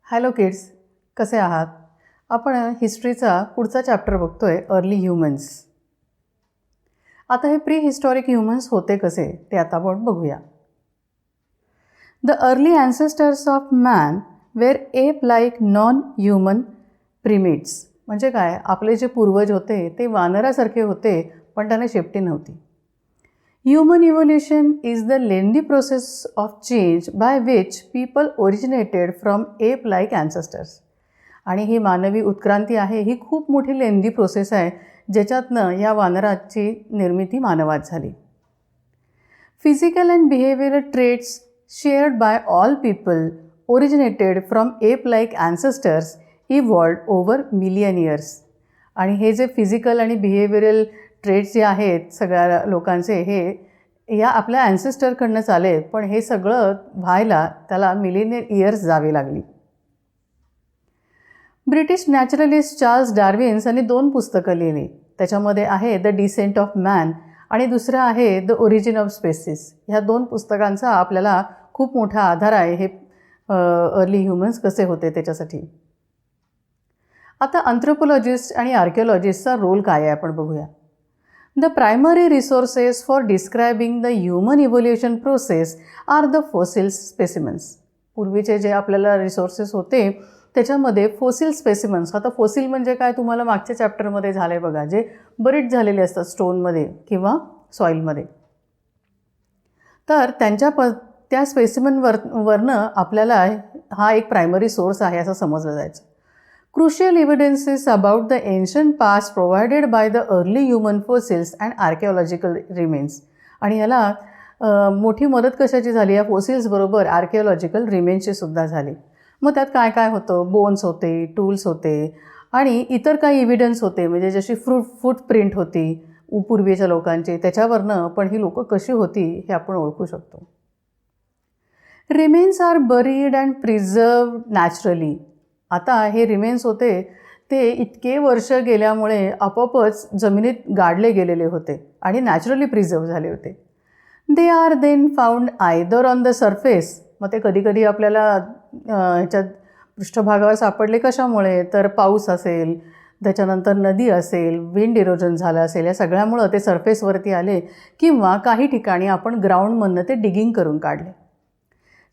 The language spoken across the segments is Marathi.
हॅलो किड्स, कसे आहात? आपण हिस्ट्रीचा पुढचा चॅप्टर बघतोय, अर्ली ह्यूमन्स. आता हे प्री हिस्टॉरिक ह्यूमन्स होते कसे ते आता आपण बघूया. The early ancestors of man were ape like non human primates. म्हणजे काय, आपले जे पूर्वज होते ते वानरासारखे होते, पण त्यांना शेपटी नव्हती. Human evolution is the lengthy process of change by which people originated from ape-like ancestors. आणि ही मानवी उत्क्रांती आहे, ही खूप मोठी लेंदी प्रोसेस आहे, ज्याच्यातनं या वानराची निर्मिती मानवात झाली. Physical and behavioral traits shared by all people originated from ape-like ancestors evolved over million years. आणि हे जे फिजिकल आणि बिहेवियरल ट्रेट्स जे आहेत सगळ्या लोकांचे, हे या आपल्या ॲन्सेस्टरकडनंच आले, पण हे सगळं व्हायला त्याला मिलियन इयर्स जावी लागली. ब्रिटिश नॅचरलिस्ट चार्ल्स डार्विन्स यांनी 2 पुस्तकं लिहिली. त्याच्यामध्ये आहे द डिसेंट ऑफ मॅन आणि दुसरं आहे द ओरिजिन ऑफ स्पेसिस. ह्या 2 पुस्तकांचा आपल्याला खूप मोठा आधार आहे हे अर्ली ह्युमन्स कसे होते त्याच्यासाठी. आता अँथ्रोपोलॉजिस्ट आणि आर्किओलॉजिस्टचा रोल काय आहे आपण बघूया. The primary resources for describing the human evolution process are the fossils specimens. पूर्वीचे जे आपल्याला रिसोर्सेस होते त्याच्यामध्ये फॉसिल स्पेसिमन्स. आता फॉसिल म्हणजे काय, तुम्हाला मागच्या चॅप्टरमध्ये झाले बघा, जे बरीच झालेले असतात स्टोनमध्ये किंवा सॉईलमध्ये. तर त्या स्पेसिमनवरनं आपल्याला हा एक प्रायमरी सोर्स आहे असं समजलं जायचं. Crucial evidences about the ancient past provided by the early human fossils and archaeological remains. आणि याला मोठी मदत कशाची झाली, या फोसिल्स बरोबर आर्किओलॉजिकल रिमेन्सची सुद्धा झाली. मग त्यात काय काय होतं, बोन्स होते, टूल्स होते आणि इतर काही इव्हिडन्स होते, म्हणजे जशी फूटप्रिंट होती पूर्वीच्या लोकांची, त्याच्यावरनं पण ही लोकं कशी होती हे आपण ओळखू शकतो. Remains are buried and preserved naturally. आता हे रिमेन्स होते ते इतके वर्ष गेल्यामुळे आपोआपच जमिनीत गाडले गेलेले होते आणि नॅचरली प्रिझर्व झाले होते. They are then found either on the surface. मग ते कधीकधी आपल्याला ह्याच्यात पृष्ठभागावर सापडले कशामुळे, तर पाऊस असेल, त्याच्यानंतर नदी असेल, विंड इरोजन झालं असेल, या सगळ्यामुळं ते सरफेसवरती आले, किंवा काही ठिकाणी आपण ग्राउंडमधनं ते डिगिंग करून काढले.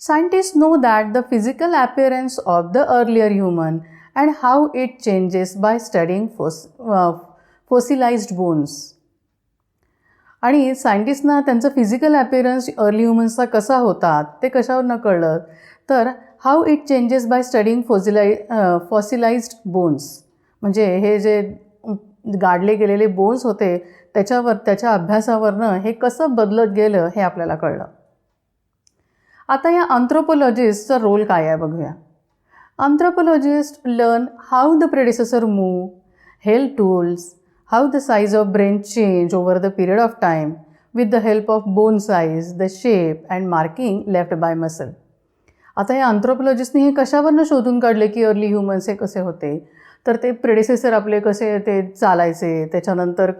Scientists know that the physical appearance of the earlier human and how it changes by studying fossilized bones. आणि सायंटिस्टना त्यांचं फिजिकल ॲपिअरन्स अर्ली ह्युमन्सचा कसा होता ते कशावरनं कळलं, तर how it changes by studying fossilised bones. म्हणजे हे जे गाडले गेलेले बोन्स होते त्याच्या अभ्यासावरनं हे कसं बदलत गेलं हे आपल्याला कळलं. आता या अँथ्रोपोलॉजिस्टचा रोल काय आहे बघूया. Anthropologist learn how the predecessor move, held tools, how the size of brain change over the period of time with the help of bone size, the shape and marking left by muscle. आता या अँथ्रोपोलॉजिस्टनी हे कशावरनं शोधून काढले की अर्ली ह्युमन्स हे कसे होते, तर ते प्रेडिसेसर आपले कसे ते चालायचे, त्याच्यानंतर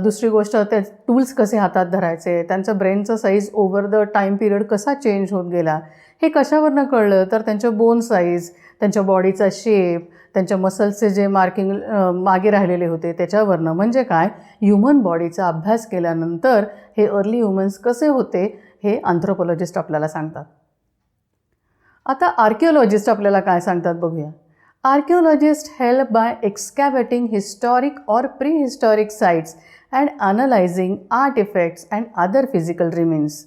दुसरी गोष्ट ते टूल्स कसे हातात धरायचे, त्यांचं ब्रेनचं size over the time period कसा चेंज होत गेला हे कशावरनं कळलं, तर त्यांच्या बोन साईज, त्यांच्या बॉडीचा शेप, त्यांच्या मसल्सचे जे मार्किंग मागे राहिलेले होते त्याच्यावरनं. म्हणजे काय, ह्युमन बॉडीचा अभ्यास केल्यानंतर हे अर्ली ह्युमन्स कसे होते हे अँथ्रोपोलॉजिस्ट आपल्याला सांगतात. आता आर्किओलॉजिस्ट आपल्याला काय सांगतात बघूया. Archaeologists help by excavating historic or prehistoric sites and analyzing artifacts and other physical remains.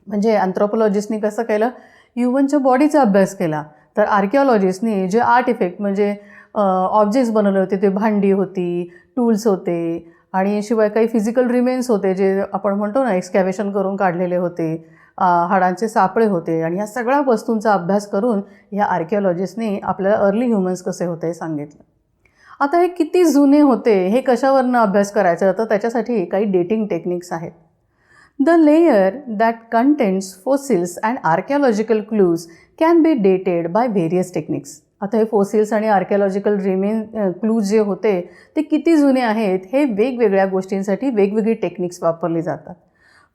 म्हणजे अँथ्रोपोलॉजिस्टनी कसं केलं, ह्युमनच्या बॉडीचा अभ्यास केला, तर आर्किओलॉजिस्टनी जे आर्टिफॅक्ट म्हणजे ऑब्जेक्ट्स बनवले होते, ते भांडी होती, टूल्स होते आणि शिवाय काही फिजिकल रिमेन्स होते जे आपण म्हणतो ना एक्सकॅव्हेशन करून काढलेले होते, हाडांचे सापळे होते, आणि ह्या सगळ्या वस्तूंचा अभ्यास करून ह्या आर्किओलॉजिस्टनी आपल्याला अर्ली ह्युमन्स कसे होते हे सांगितलं. आता हे किती जुने होते हे कशावरनं अभ्यास करायचं, तर त्याच्यासाठी काही डेटिंग टेक्निक्स आहेत. The layer that contains fossils and archaeological clues can be dated by various techniques. आता हे फॉसिल्स आणि आर्किओलॉजिकल क्लूज जे होते ते किती जुने आहेत हे वेगवेगळ्या गोष्टींसाठी वेगवेगळी टेक्निक्स वापरली जातात.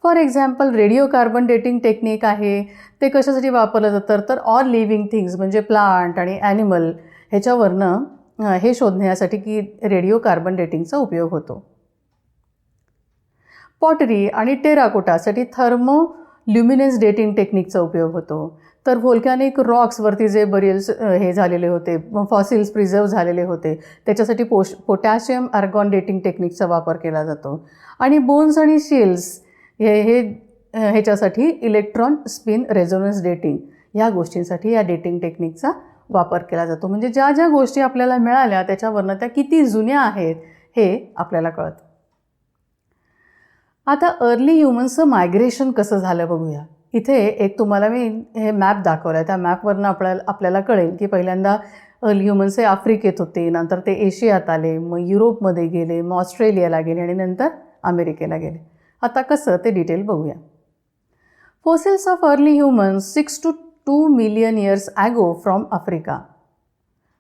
For example radio carbon dating technique आहे, ते कशासाठी वापरलं जातं तर ऑल लिव्हिंग थिंग्स म्हणजे प्लांट आणि ॲनिमल ह्याच्यावरनं हे शोधण्यासाठी की रेडिओ कार्बन डेटिंगचा उपयोग होतो. पॉटरी आणि टेराकोटासाठी थर्मो ल्युमिनेन्स डेटिंग टेक्निकचा उपयोग होतो. तर व्होल्कॅनिक रॉक्सवरती जे बरियल्स हे झालेले होते, फॉसिल्स प्रिझर्व झालेले होते, त्याच्यासाठी पोटॅशियम आर्गॉन डेटिंग टेक्निकचा वापर केला जातो. आणि बोन्स आणि शेल्स ह्याच्यासाठी इलेक्ट्रॉन स्पिन रेझोनन्स डेटिंग ह्या गोष्टींसाठी या डेटिंग टेक्निकचा वापर केला जातो. म्हणजे ज्या ज्या गोष्टी आपल्याला मिळाल्या त्याच्यावरनं त्या किती जुन्या आहेत हे आपल्याला कळतं. आता अर्ली ह्युमन्सचं मायग्रेशन कसं झालं बघूया. इथे एक तुम्हाला मी हे मॅप दाखवला आहे. त्या मॅपवरनं आपल्याला कळेल की पहिल्यांदा अर्ली ह्युमन्स हे आफ्रिकेत होते, नंतर ते एशियात आले, मग युरोपमध्ये गेले, मग ऑस्ट्रेलियाला गेले आणि नंतर अमेरिकेला गेले. आता कसं ते डिटेल बघूया. Fossils of early humans 6 to 2 million years ago from Africa.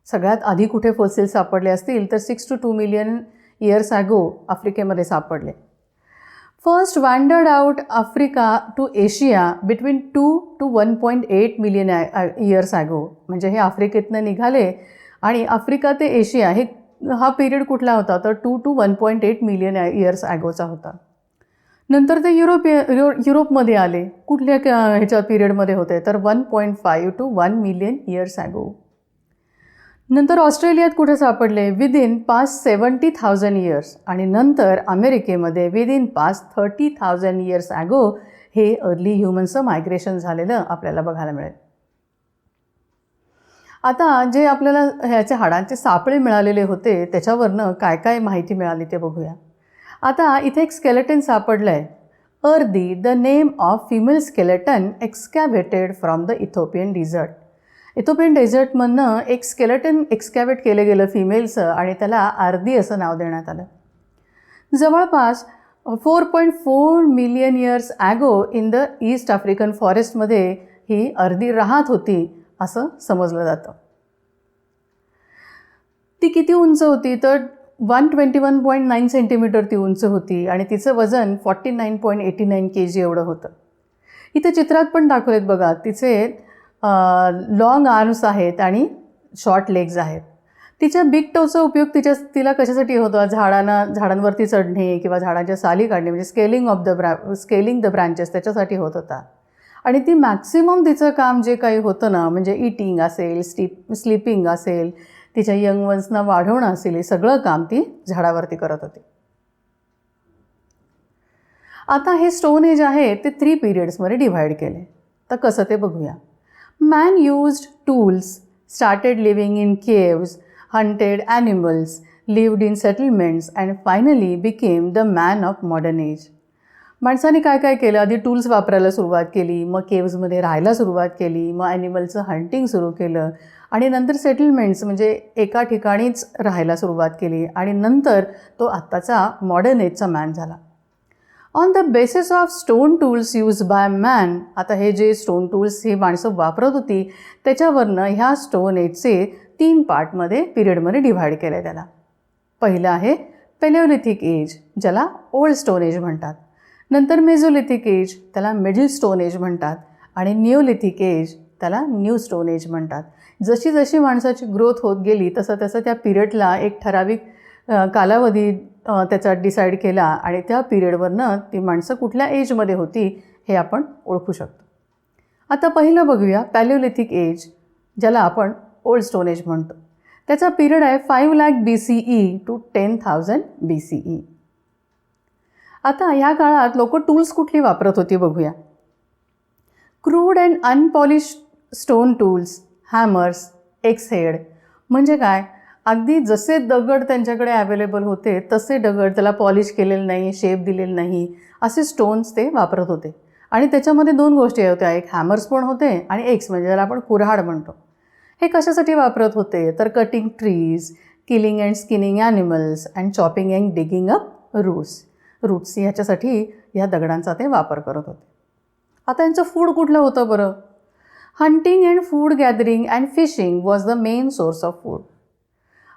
सगळ्यात आधी कुठे फोसिल्स सापडले असतील तर 6 to 2 million years ॲगो आफ्रिकेमध्ये सापडले. First wandered out Africa to Asia between 2 to 1.8 million years ago. म्हणजे हे आफ्रिकेतनं निघाले आणि आफ्रिका ते एशिया हा पिरियड कुठला होता तर 2 to 1.8 million years ॲगोचा होता. नंतर ते युरोपमध्ये आले. कुठल्या ह्याच्या पिरियडमध्ये होते तर 1.5 to 1 million years ॲगो. नंतर ऑस्ट्रेलियात कुठे सापडले विदिन पास्ट 70,000 years आणि नंतर अमेरिकेमध्ये विदिन पास्ट 30,000 years ॲगो हे अर्ली ह्युमन्सचं मायग्रेशन झालेलं आपल्याला बघायला मिळेल. आता जे आपल्याला ह्याचे हाडांचे सापळे मिळालेले होते त्याच्यावरनं काय काय माहिती मिळाली ते बघूया. आता इथे एक स्केलेटन सापडलं आहे. Ardi the name of female skeleton excavated from the Ethiopian desert. Ethiopian डेझर्टमधनं एक स्केलेटन एक्स्कॅव्हेट केलं गेलं फिमेलचं आणि त्याला अर्दी असं नाव देण्यात आलं. जवळपास 4.4 million years ago in the east African फॉरेस्टमध्ये ही अर्दी राहत होती असं समजलं जातं. ती किती उंच होती तर 121.9 सेंटीमीटर ती उंच होती आणि तिचं वजन 49.89 kg एवढं होतं. इथे चित्रात पण दाखवलेत बघा. तिचे लॉंग आर्म्स आहेत आणि शॉर्ट लेग्स आहेत. तिच्या बिग टोचा उपयोग तिला कशासाठी होता झाडांवरती चढणे किंवा झाडांच्या साली काढणे म्हणजे स्केलिंग द ब्रांचेस त्याच्यासाठी होत होता. आणि ती मॅक्सिमम तिचं काम जे काही होतं ना म्हणजे इटिंग असेल, स्लीपिंग असेल, तिच्या यंग वन्सना वाढवणं असेल, हे सगळं काम ती झाडावरती करत होती. आता हे स्टोन एज आहे ते 3 पिरियड्समध्ये डिव्हाइड केले. तर कसं ते बघूया. Man used tools, started living in caves, hunted animals, lived in settlements and finally became the man of modern age. माणसाने काय काय केलं. आधी टूल्स वापरायला सुरुवात केली, मग केव्जमध्ये राहायला सुरुवात केली, मग ॲनिमलचं हंटिंग सुरू केलं आणि नंतर सेटलमेंट्स म्हणजे एका ठिकाणीच राहायला सुरुवात केली आणि नंतर तो आत्ताचा मॉडर्न एजचा मॅन झाला. On the basis of stone tools use by man. आता हे जे स्टोन टूल्स ही माणसं वापरत होती त्याच्यावरनं ह्या स्टोन एजचे 3 पार्टमध्ये पिरियडमध्ये डिव्हाइड केलं आहे त्याला. पहिलं आहे पेलिओलिथिक एज ज्याला ओल्ड स्टोन एज म्हणतात. नंतर मेझोलिथिक एज त्याला मिडल स्टोन एज म्हणतात आणि निओलिथिक एज त्याला न्यू स्टोन एज म्हणतात. जशी जशी माणसाची ग्रोथ होत गेली तसं तसं त्या पिरियडला एक ठराविक कालावधी त्याचा डिसाईड केला आणि त्या पिरियडवरनं ती माणसं कुठल्या एजमध्ये होती हे आपण ओळखू शकतो. आता पहिलं बघूया पॅलिओलिथिक एज ज्याला आपण ओल्ड स्टोन एज म्हणतो. त्याचा पिरियड आहे 5 लाख BCE to 10,000 BCE. आता ह्या काळात लोक टूल्स कुठली वापरत होती बघूया. Crude and unpolished stone tools, hammers, x head म्हणजे काय अगदी जसे दगड त्यांच्याकडे अवेलेबल होते तसे दगड, त्याला पॉलिश केलेलं नाही, शेप दिलेलं नाही, असे स्टोन्स ते वापरत होते. आणि त्याच्यामध्ये 2 गोष्टी होत्या, एक हॅमर्स पण होते आणि एक्स म्हणजे ज्याला आपण कुऱ्हाड म्हणतो. हे कशासाठी वापरत होते तर cutting trees, killing and skinning animals and chopping and digging up roots ह्याच्यासाठी ह्या दगडांचा ते वापर करत होते. आता यांचं फूड कुठलं होतं बरं. Hunting and food gathering and fishing was the main source of food.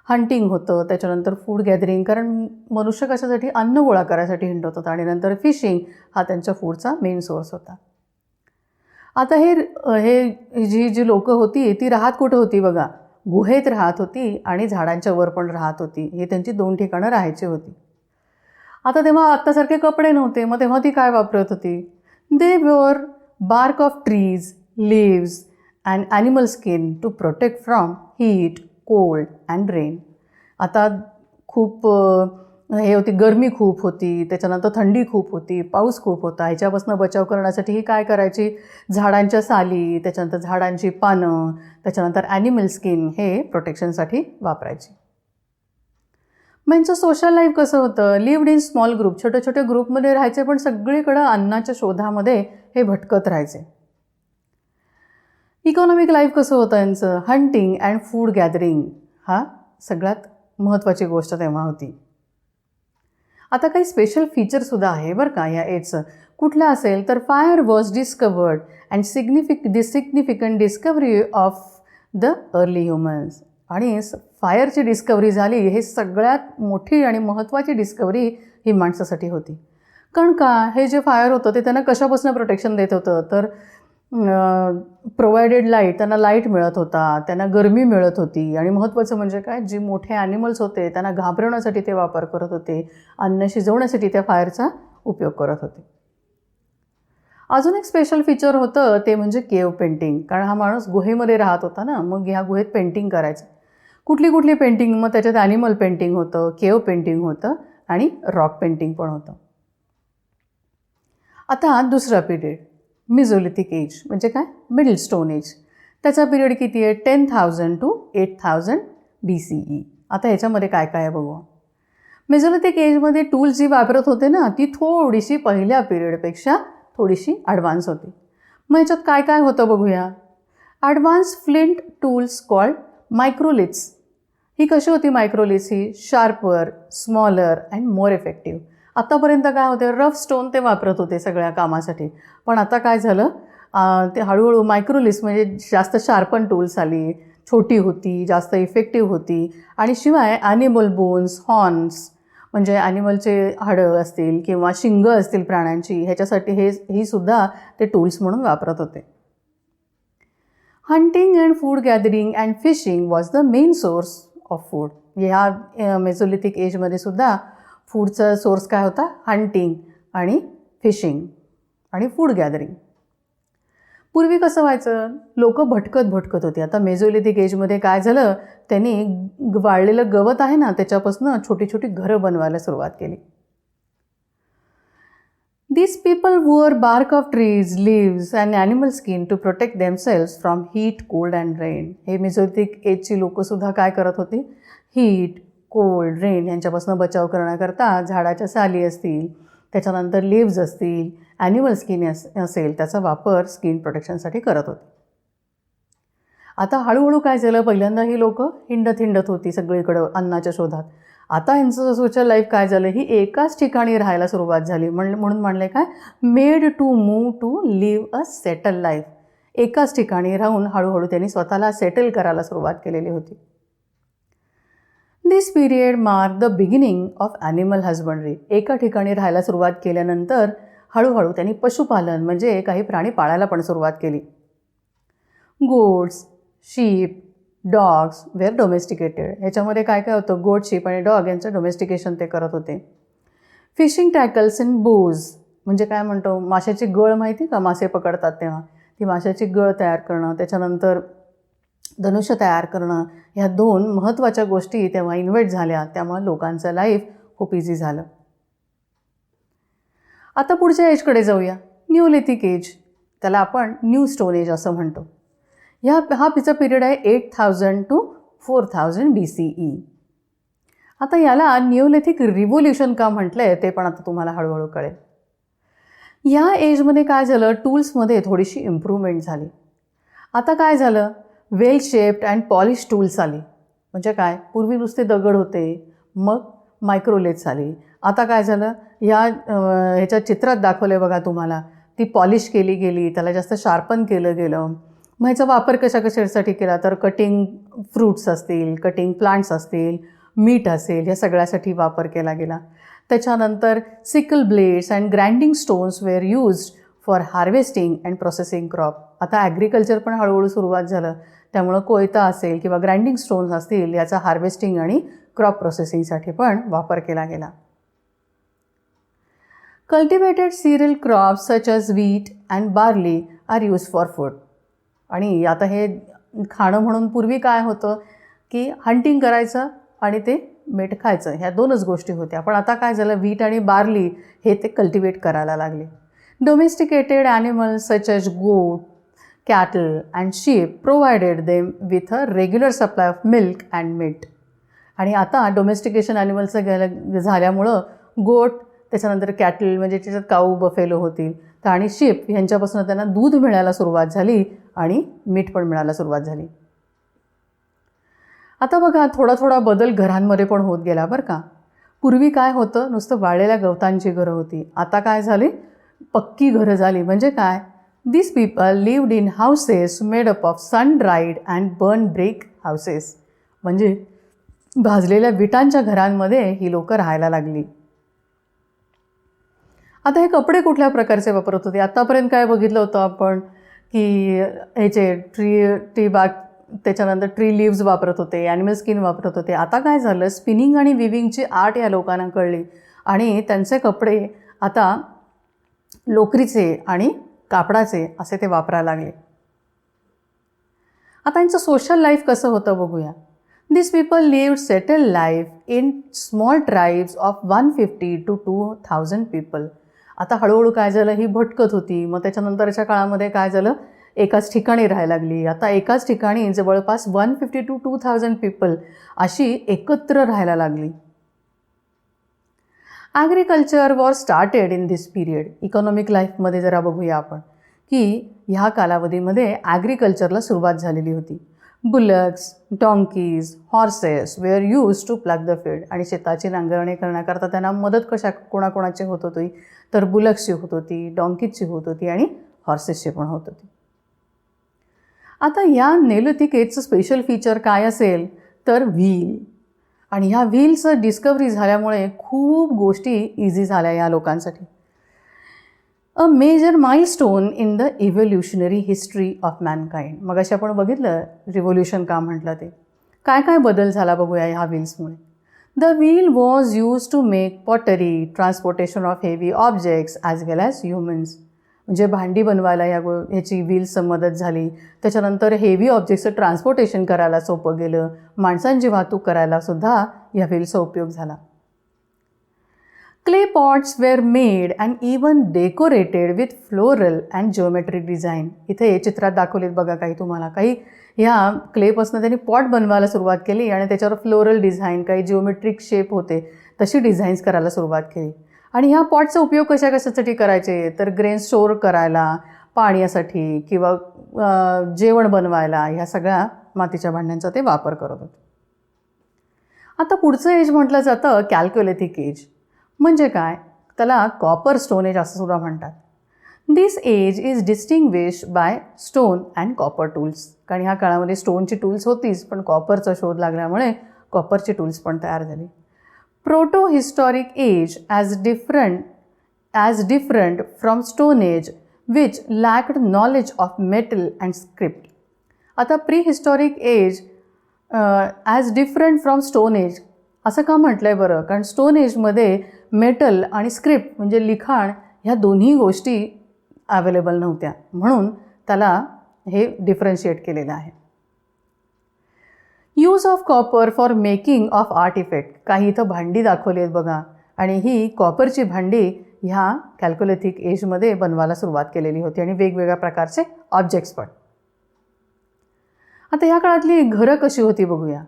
Hunting होतं, त्याच्यानंतर फूड गॅदरिंग, कारण मनुष्य कशासाठी अन्न गोळा करायसाठी हिंडत होता, आणि नंतर फिशिंग हा त्यांच्या फूडचा मेन सोर्स होता. आता हे जी लोकं होती ती राहत कुठं होती बघा, गुहेत राहत होती आणि झाडांच्या वर पण राहत होती. हे त्यांची 2 ठिकाणं राहायची होती. आता तेव्हा आत्तासारखे कपडे नव्हते, मग तेव्हा ती काय वापरत होती? They wore bark of trees, leaves and animal skin to protect from heat, cold and rain. आता खूप हे होती, गरमी खूप होती, त्याच्यानंतर थंडी खूप होती, पाऊस खूप होता. ह्याच्यापासून बचाव करण्यासाठी ही काय करायची? झाडांच्या साली, त्याच्यानंतर झाडांची पानं, त्याच्यानंतर ॲनिमल स्किन हे प्रोटेक्शनसाठी वापरायची. मग यांचं सोशल लाईफ कसं होतं? लिव्ड इन स्मॉल ग्रुप, छोट्या छोट्या ग्रुपमध्ये राहायचे, पण सगळीकडं अन्नाच्या शोधामध्ये हे भटकत राहायचे. इकॉनॉमिक लाईफ कसं होतं यांचं? हंटिंग अँड फूड गॅदरिंग हा सगळ्यात महत्त्वाची गोष्ट तेव्हा होती. आता काही स्पेशल फीचरसुद्धा आहे बरं का या एजचं. कुठलं असेल तर fire was discovered and significant discovery of the early humans. आणि फायरची डिस्कवरी झाली, हे सगळ्यात मोठी आणि महत्त्वाची डिस्कवरी ही माणसासाठी होती. कारण का, हे जे फायर होतं ते त्यांना कशापासून प्रोटेक्शन देत होतं? तर प्रोव्हायडेड लाईट, त्यांना लाईट मिळत होता, त्यांना गरमी मिळत होती, आणि महत्त्वाचं म्हणजे काय, जे मोठे ॲनिमल्स होते त्यांना घाबरवण्यासाठी ते वापर करत होते, अन्न शिजवण्यासाठी त्या फायरचा उपयोग करत होते. अजून एक स्पेशल फीचर होतं ते म्हणजे केव्ह पेंटिंग. कारण हा माणूस गुहेमध्ये राहत होता ना, मग ह्या गुहेत पेंटिंग करायचं. कुठली पेंटिंग? मग त्याच्यात ॲनिमल पेंटिंग होतं, केव्ह पेंटिंग होतं आणि रॉक पेंटिंग पण होतं. आता दुसरा पिरियड मेसोलिथिक एज म्हणजे काय? Middle stone age. त्याचा पिरियड किती आहे? 10,000 to 8,000 BCE. आता ह्याच्यामध्ये काय काय आहे बघू. मेसोलिथिक एजमध्ये टूल्स जी वापरत होते ना, ती थोडीशी पहिल्या पिरियडपेक्षा थोडीशी ॲडव्हान्स होती. मग ह्याच्यात काय काय होतं बघूया. Advance flint tools called microliths. ही कशी होती मायक्रोलिथ्स? ही sharper, smaller and more effective. आत्तापर्यंत काय होते, रफ स्टोन ते वापरत होते सगळ्या कामासाठी, पण आता काय झालं, ते हळूहळू मायक्रोलिथ्स म्हणजे जास्त शार्पन टूल्स आली, छोटी होती, जास्त इफेक्टिव्ह होती, आणि शिवाय ॲनिमल बोन्स, हॉर्न्स म्हणजे ॲनिमलचे हाडं असतील किंवा शिंगं असतील प्राण्यांची, ह्याच्यासाठी ही सुद्धा ते टूल्स म्हणून वापरत होते. Hunting and food gathering and fishing was the main source of food. ह्या मेसोलिथिक एजमध्ये सुद्धा फूडचा सोर्स काय होता? हंटिंग आणि फिशिंग आणि फूड गॅदरिंग. पूर्वी कसं व्हायचं, लोक भटकत होती. आता मेसोलिथिक एजमध्ये काय झालं, त्यांनी वाळलेलं गवत आहे ना, त्याच्यापासून छोटी छोटी घरं बनवायला सुरुवात केली. These people wore bark of trees, leaves and animal skin to protect themselves from heat, cold and rain. हे मेसोलिथिक एजची लोकंसुद्धा काय करत होती? हीट, कोल्ड, रेन यांच्यापासून बचाव करण्याकरता झाडाच्या साली असतील, त्याच्यानंतर लिव्ज असतील, ॲनिमल स्किन असेल, त्याचा वापर स्किन प्रोटेक्शनसाठी करत होते. आता हळूहळू काय झालं, पहिल्यांदा ही लोकं हिंडत होती सगळीकडं अन्नाच्या शोधात. आता यांचं सोशल लाईफ काय झालं, ही एकाच ठिकाणी राहायला सुरुवात झाली. म्हणून म्हणले काय, made to move to live a settle life. एकाच ठिकाणी राहून हळूहळू त्यांनी स्वतःला सेटल करायला सुरुवात केलेली होती. This period mark the beginning of animal husbandry. एका ठिकाणी राहायला सुरुवात केल्यानंतर हळूहळू त्यांनी पशुपालन म्हणजे काही प्राणी पाळायला पण सुरुवात केली. Goats, sheep, dogs were domesticated. ह्याच्यामध्ये काय काय होतं, गोट, शीप आणि डॉग यांचं डोमेस्टिकेशन ते करत होते. फिशिंग टॅकल्स अँड बोज म्हणजे काय म्हणतो, माशाची गळ माहिती का, मासे पकडतात तेव्हा ती माशाची गळ तयार करणं, त्याच्यानंतर धनुष्य तयार करणं, ह्या 2 महत्त्वाच्या गोष्टी तेव्हा इन्व्हेंट झाल्या. त्यामुळे लोकांचं लाईफ खूप इझी झालं. आता पुढच्या एजकडे जाऊया, न्यूलिथिक एज. त्याला आपण न्यू स्टोन एज असं म्हणतो. हा पिचा पिरियड आहे 8,000 to 4,000 BCE. आता याला न्यूलिथिक रिव्होल्युशन का म्हटलं आहे ते पण आता तुम्हाला हळूहळू कळेल. ह्या एजमध्ये काय झालं, टूल्समध्ये थोडीशी इम्प्रूव्हमेंट झाली. आता काय झालं, वेल शेप्ड अँड पॉलिश टूल्स आली. म्हणजे काय, पूर्वी नुसते दगड होते, मग मायक्रोलिथ्स आली. आता काय झालं, ह्याच्या चित्रात दाखवलं आहे बघा तुम्हाला, ती पॉलिश केली गेली, त्याला जास्त शार्पन केलं गेलं. मग ह्याचा वापर कशासाठी केला, तर कटिंग फ्रूट्स असतील, कटिंग प्लांट्स असतील, मीठ असेल, या सगळ्यासाठी वापर केला गेला. त्याच्यानंतर sickle blades and grinding stones were used for harvesting and processing crop. आता ॲग्रिकल्चर पण हळूहळू सुरुवात झालं, त्यामुळं कोयता असेल किंवा ग्राइंडिंग स्टोन्स असतील याचा हार्वेस्टिंग आणि क्रॉप प्रोसेसिंगसाठी पण वापर केला गेला. Cultivated cereal crops such as wheat and barley are use for food. आणि आता हे खाणं म्हणून पूर्वी काय होतं की हंटिंग करायचं आणि ते मीठ खायचं, ह्या दोनच गोष्टी होत्या. पण आता काय झालं, व्हीट आणि बार्ली हे ते कल्टिवेट करायला लागले. Domesticated animals such as goat, cattle and sheep provided them with a regular supply of milk and meat. आणि आता डोमेस्टिकेशन ॲनिमल्सचं झाल्यामुळं गोट, त्याच्यानंतर कॅटल म्हणजे त्याच्यात काऊ बफेलो होतील, आणि शीप ह्यांच्यापासून त्यांना दूध मिळायला सुरुवात झाली आणि मीठ पण मिळायला सुरुवात झाली. आता बघा, थोडा थोडा बदल घरांमध्ये पण होत गेला बरं का. पूर्वी काय होतं, नुसतं वाळलेल्या गवतांची घरं होती. आता काय झाली, पक्की घरं झाली. म्हणजे काय, this people lived in houses made up of sun dried and burn brick houses. म्हणजे भाजलेल्या विटांच्या घरांमध्ये ही लोकं राहायला लागली. आता हे कपडे कुठल्या प्रकारचे वापरत होते. आत्तापर्यंत काय बघितलं होतं आपण की ह्याचे ट्री बाग, त्याच्यानंतर ट्री लिव्ज वापरत होते, ॲनिमल स्किन वापरत होते. आता काय झालं, स्पिनिंग आणि विविंगची आर्ट या लोकांना कळली आणि त्यांचे कपडे आता लोकरीचे आणि कापडाचे असे ते वापरायला लागले. आता यांचं सोशल लाईफ कसं होतं बघूया. This people lived settle life in small tribes of 150 to 2,000 people. आता हळूहळू काय झालं, ही भटकत होती. मग त्याच्यानंतरच्या काळामध्ये काय झालं, एकाच ठिकाणी राहायला लागली. आता एकाच ठिकाणी जवळपास 150 to 2,000 पीपल अशी एकत्र राहायला लागली. Agriculture was started in this period. Economic लाईफमध्ये जरा बघूया आपण की ह्या कालावधीमध्ये ॲग्रिकल्चरला सुरुवात झालेली होती. Bullocks, donkeys, horses were use to plough the field. आणि शेताची नांगरणी करण्याकरता त्यांना मदत कोणाकोणाची होत होती, तर बुलक्सची होत होती, डॉंकीजची होत होती आणि हॉर्सेसची पण होत होती. आता या नेलिथिक एजचं स्पेशल फीचर काय असेल, तर व्हील. आणि ह्या व्हीलचं डिस्कवरी झाल्यामुळे खूप गोष्टी इझी झाल्या या लोकांसाठी. A major milestone in the evolutionary history of mankind. मग अशी आपण बघितलं रिव्होल्युशन का म्हटलं ते. काय काय बदल झाला बघूया ह्या व्हील्समुळे. The wheel was use to make pottery, transportation of heavy objects as well as humans. म्हणजे भांडी बनवायला ह्याची व्हील्सचं मदत झाली. त्याच्यानंतर हेवी ऑब्जेक्ट्सचं ट्रान्सपोर्टेशन करायला सोपं गेलं. माणसांची वाहतूक करायला सुद्धा ह्या व्हील्सचा उपयोग झाला. Clay pots were made and even decorated with floral and geometric design. इथे चित्रात दाखवलेत बघा काही तुम्हाला. काही ह्या क्लेपासून त्यांनी पॉट बनवायला सुरुवात केली आणि त्याच्यावर फ्लोरल डिझाईन, काही जिओमेट्रिक शेप होते तशी डिझाईन्स करायला सुरुवात केली. आणि ह्या पॉटचा उपयोग कशासाठी करायचे, तर ग्रेन स्टोअर करायला, पाण्यासाठी किंवा जेवण बनवायला, ह्या सगळ्या मातीच्या भांड्यांचा ते वापर करत होते. आता पुढचं एज म्हटलं जातं कॅल्कोलिथिक एज. म्हणजे काय, त्याला कॉपर स्टोन एज असं सुद्धा म्हणतात. This age is distinguished by stone and copper tools. कारण ह्या काळामध्ये स्टोनची टूल्स होतीच, पण कॉपरचा शोध लागल्यामुळे कॉपरची टूल्स पण तयार झाली. Protohistoric age as different from stone age which lacked knowledge of metal and script. आता prehistoric age as different from stone age असं का म्हटलं आहे बरं, कारण स्टोन एजमध्ये मेटल आणि स्क्रिप्ट म्हणजे लिखाण ह्या दोन्ही गोष्टी अवेलेबल नव्हत्या, म्हणून त्याला हे डिफरन्शिएट केलेलं आहे. Use of copper for making of art effect. काही इथं भांडी दाखवली आहेत बघा, आणि ही कॉपरची भांडी ह्या कॅल्कोलिथिक एजमध्ये बनवायला सुरुवात केलेली होती आणि वेगवेगळ्या प्रकारचे ऑब्जेक्ट्स पण. आता ह्या काळातली घरं कशी होती बघूया.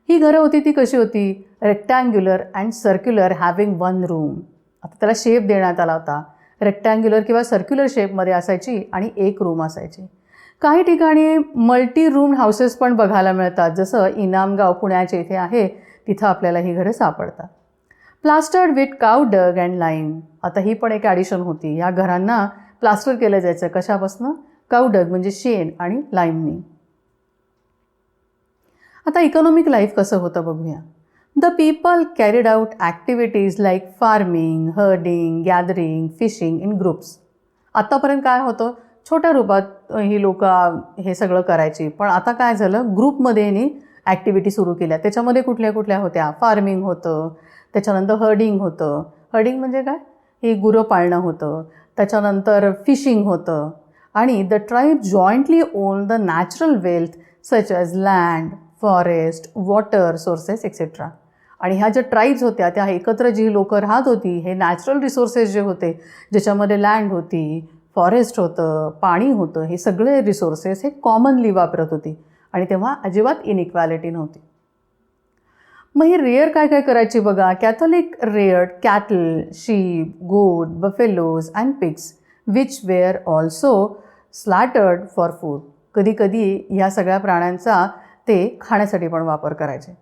ही घरं होती ती कशी होती, rectangular and circular having one room. आता त्याला शेप देण्यात आला होता. रेक्टँग्युलर किंवा सर्क्युलर शेपमध्ये असायची आणि एक रूम असायची. काही ठिकाणी मल्टी रूम हाऊसेस पण बघायला मिळतात, जसं इनामगाव पुण्याच्या इथे आहे, तिथं आपल्याला ही घरं सापडतात. Plastered with cow dung and lime. आता ही पण एक ॲडिशन होती. ह्या घरांना प्लास्टर केलं जायचं कशापासून, काऊ डग म्हणजे शेण आणि लाईमनी. आता इकॉनॉमिक लाईफ कसं होतं बघूया. The people carried out activities like farming, herding, gathering, fishing in groups. आत्तापर्यंत काय होतं, छोट्या रूपात ही लोक हे सगळं करायची, पण आता काय झालं, ग्रुपमध्ये यांनी ॲक्टिव्हिटी सुरू केल्या. त्याच्यामध्ये कुठल्या कुठल्या होत्या, फार्मिंग होतं, त्याच्यानंतर हर्डिंग होतं. हर्डिंग म्हणजे काय, ही गुरं पाळणं होतं. त्याच्यानंतर फिशिंग होतं. आणि the tribe jointly on the natural wealth such as land, forest, water sources etcetera. आणि ह्या ज्या ट्राईब्स होत्या त्या एकत्र जी लोकं राहत होती, हे नॅचरल रिसोर्सेस जे होते, ज्याच्यामध्ये लँड होती, फॉरेस्ट होतं, पाणी होतं, हे सगळे रिसोर्सेस हे कॉमनली वापरत होती. आणि तेव्हा अजिबात इनइक्वॅलिटी नव्हती. मग ही रेअर काय काय करायची बघा. Catholic reared cattle, sheep, goat, buffaloes and pigs which were also slaughtered for food. कधी कधी ह्या सगळ्या प्राण्यांचा ते खाण्यासाठी पण वापर करायचे.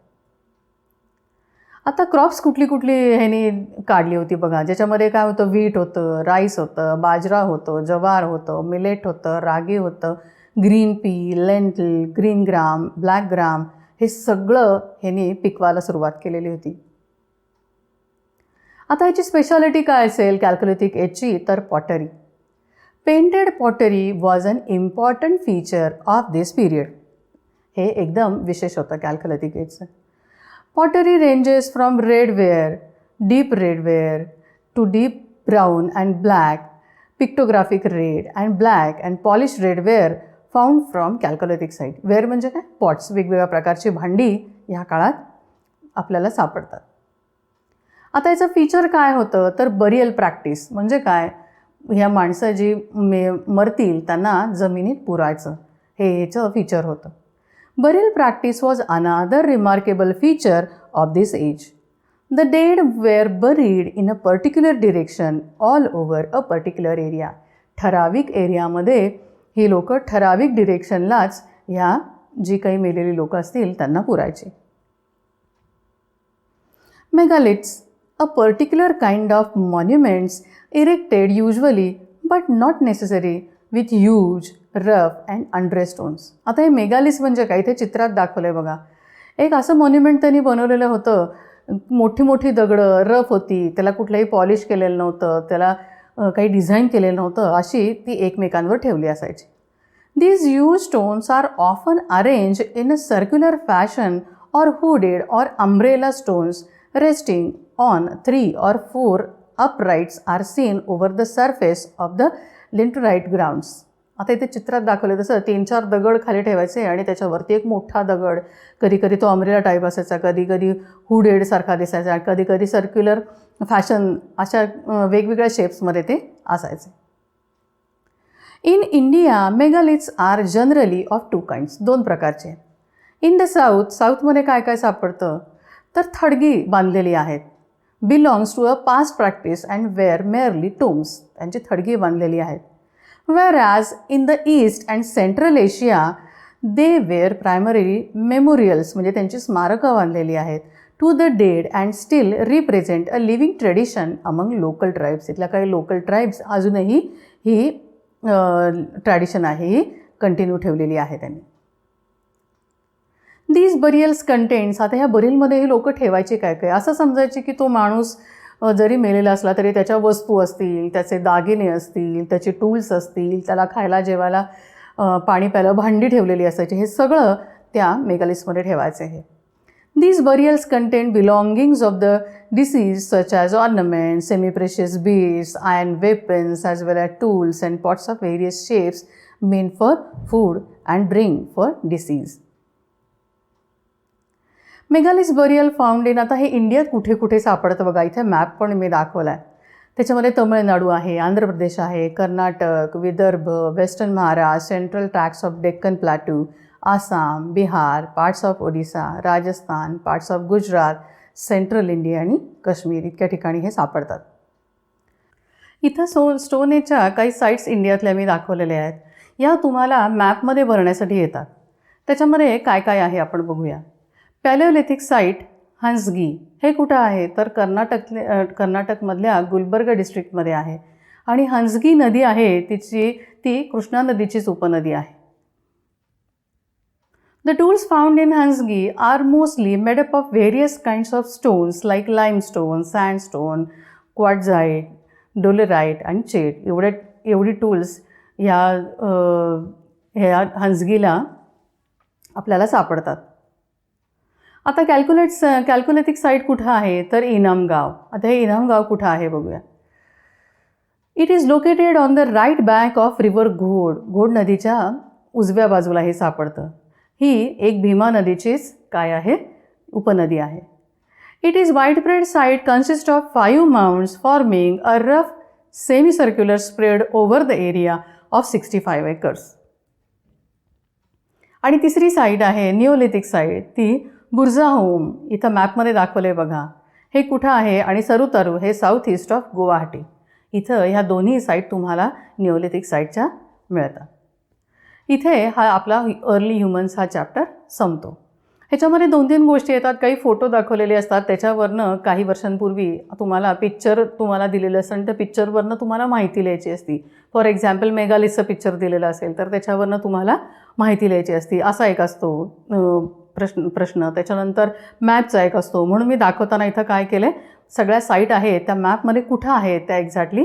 आता क्रॉप्स कुठली कुठली ह्यांनी काढली होती बघा, ज्याच्यामध्ये काय होतं, व्हीट होतं, राईस होतं, बाजरा होतं, जवार होतं, मिलेट होतं, रागी होतं, green pea, lentil, green gram, black gram, हे सगळं ह्यांनी पिकवायला सुरुवात केलेली होती. आता ह्याची स्पेशालिटी काय असेल कॅल्कोलिथिक एजची, तर pottery. Painted pottery was an important feature of this period. हे एकदम विशेष होतं कॅल्कोलिथिक एजचं. Pottery ranges from redware, deep redware to deep brown and black, pictographic red and black and polished redware found from Chalcolithic site. Ware म्हणजे काय, पॉट्स, वेगवेगळ्या प्रकारची भांडी ह्या काळात आपल्याला सापडतात. आता याचं फीचर काय होतं, तर बरियल प्रॅक्टिस म्हणजे काय, ह्या माणसं जी मरतील त्यांना जमिनीत पुरायचं, हे याचं फीचर होतं. Burial practice was another remarkable feature of this age. The dead were buried in a particular direction all over a particular area. ठराविक एरियामध्ये ही लोक ठराविक डिरेक्शनलाच ह्या जी काही मेलेली लोक असतील त्यांना पुरायचे. Megaliths, a particular kind of monuments erected usually but not necessary with huge, rough and undress stones. आता हे मेगालिस म्हणजे काय, इथे चित्रात दाखवलं आहे बघा. एक असं मॉन्युमेंट त्यांनी बनवलेलं होतं, मोठी मोठी दगडं, रफ होती, त्याला कुठलंही पॉलिश केलेलं नव्हतं, त्याला काही डिझाईन केलेलं नव्हतं, अशी ती एकमेकांवर ठेवली असायची. These huge stones are often arrange in a circular fashion or hooded or umbrella stones resting on 3 or 4 uprights are seen over the surface of the linterite grounds. आता इथे चित्रात दाखवलं तसं 3-4 दगड खाली ठेवायचे आणि त्याच्यावरती एक मोठा दगड, कधी कधी तो अम्ब्रेला टाईप असायचा, कधी कधी हुडेडसारखा दिसायचा, कधी कधी सर्क्युलर फॅशन, अशा वेगवेगळ्या शेप्समध्ये ते असायचे. In India megaliths are generally of 2 kinds, 2 प्रकारचे. इन द साऊथमध्ये काय काय सापडतं, तर थडगी बांधलेली आहेत. Belongs to a past practice and were merely tombs, त्यांची थडगी बांधलेली आहेत. Whereas in the East and Central Asia, they were primarily memorials, म्हणजे त्यांची स्मारकं बांधलेली आहेत, to the dead and still represent a living tradition among local tribes. इथल्या काही लोकल ट्राईब्स अजूनही ही ट्रॅडिशन आहे ही कंटिन्यू ठेवलेली आहे त्यांनी. दीज बरियल्स कंटेंट्स, आता ह्या बरियलमध्ये ही लोक ठेवायचे काय काय, असं समजायचे की तो माणूस जरी मेलेला असला तरी त्याच्या वस्तू असतील, त्याचे दागिने असतील, त्याचे टूल्स असतील, त्याला खायला जेवायला पाणी प्यायला भांडी ठेवलेली असायची, हे सगळं त्या मेगालिथ्समध्ये ठेवायचे आहे. These burials contain belongings of the deceased such as ornaments, semi-precious beads, iron weapons as well as tools and pots of various shapes meant for food and drink for deceased. Megaliths burial found in, आता हे इंडियात कुठे कुठे सापडतं बघा, इथे मॅप पण मी दाखवला आहे. त्याच्यामध्ये तमिळनाडू आहे, आंध्र प्रदेश आहे, Karnataka, Vidarbha, western Maharashtra, central tracts of Deccan plateau, Assam, Bihar, parts of Odisha, Rajasthan, parts of Gujarat, central India आणि काश्मीर, इतक्या ठिकाणी हे सापडतात. इथं स्टोन एजच्या काही साईट्स इंडियातल्या मी दाखवलेल्या आहेत. या तुम्हाला मॅपमध्ये भरण्यासाठी येतात. त्याच्यामध्ये काय काय आहे आपण बघूया. पॅलिओलिथिक साईट हंसगी, हे कुठं आहे तर कर्नाटकमधल्या गुलबर्गा डिस्ट्रिक्टमध्ये आहे. आणि हंसगी नदी आहे ती कृष्णा नदीचीच उपनदी आहे. The tools found in Hansgi are mostly made up of various kinds of stones like limestone, sandstone, quartzite, dolerite and jade. एवढी टूल्स ह्या हंसगीला आपल्याला सापडतात. आता कॅल्क्युलेटिक साईट कुठं आहे तर इनामगाव. आता हे इनामगाव कुठं आहे बघूया. It is located on the right bank of river Ghod. Ghod नदीच्या उजव्या बाजूला हे सापडतं. ही एक भीमा नदीचीच काय आहे, उपनदी आहे. It is widespread site consist of 5 mounds forming a rough semicircular spread over the area of 65 acres. आणि तिसरी साईट आहे निओलिथिक साईट, ती बुरजाहोम. इथं मॅपमध्ये दाखवलं आहे बघा. हे कुठं आहे आणि सरुतारू हे साऊथ ईस्ट ऑफ गुवाहाटी. इथं ह्या दोन्ही साईट तुम्हाला निओलिथिक साईटच्या मिळतात. इथे हा आपला अर्ली ह्युमन्स हा चॅप्टर संपतो. ह्याच्यामध्ये 2-3 गोष्टी येतात. काही फोटो दाखवलेले असतात, त्याच्यावरनं काही वर्षांपूर्वी तुम्हाला पिक्चर तुम्हाला दिलेलं असेल तर पिक्चरवरनं तुम्हाला माहिती लिहायची असती. फॉर एक्झाम्पल मेगालिसचं पिक्चर दिलेलं असेल तर त्याच्यावरनं तुम्हाला माहिती लिहायची असती. असा एक असतो प्रश्न. त्याच्यानंतर मॅपचा एक असतो. म्हणून मी दाखवताना इथं काय केलं आहे, सगळ्या साईट आहेत त्या मॅपमध्ये कुठं आहेत त्या एक्झॅक्टली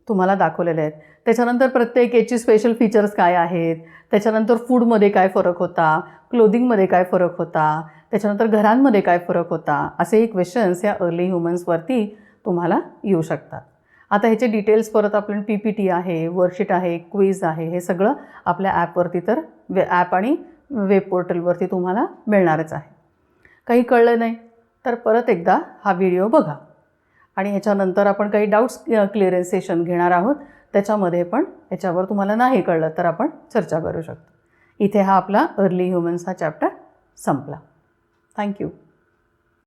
तुम्हाला दाखवलेल्या आहेत. त्याच्यानंतर प्रत्येक याची स्पेशल फीचर्स काय आहेत, त्याच्यानंतर फूडमध्ये काय फरक होता, क्लोदिंगमध्ये काय फरक होता, त्याच्यानंतर घरांमध्ये काय फरक होता, असे क्वेश्चन्स या अर्ली ह्युमन्सवरती तुम्हाला येऊ शकतात. आता ह्याचे डिटेल्स परत आपण PPT आहे, वर्कशीट आहे, क्विज आहे, हे सगळं आपल्या ॲपवरती तर ॲप आणि वेब पोर्टलवरती तुम्हाला मिळणारच आहे. काही कळलं नाही तर परत एकदा हा व्हिडिओ बघा आणि ह्याच्यानंतर आपण काही डाऊट्स क्लिअरन्स सेशन घेणार आहोत. त्याच्यामध्ये पण याच्यावर तुम्हाला नाही कळलं तर आपण चर्चा करू शकतो. इथे हा आपला अर्ली ह्युमन्स हा चॅप्टर संपला. थँक्यू.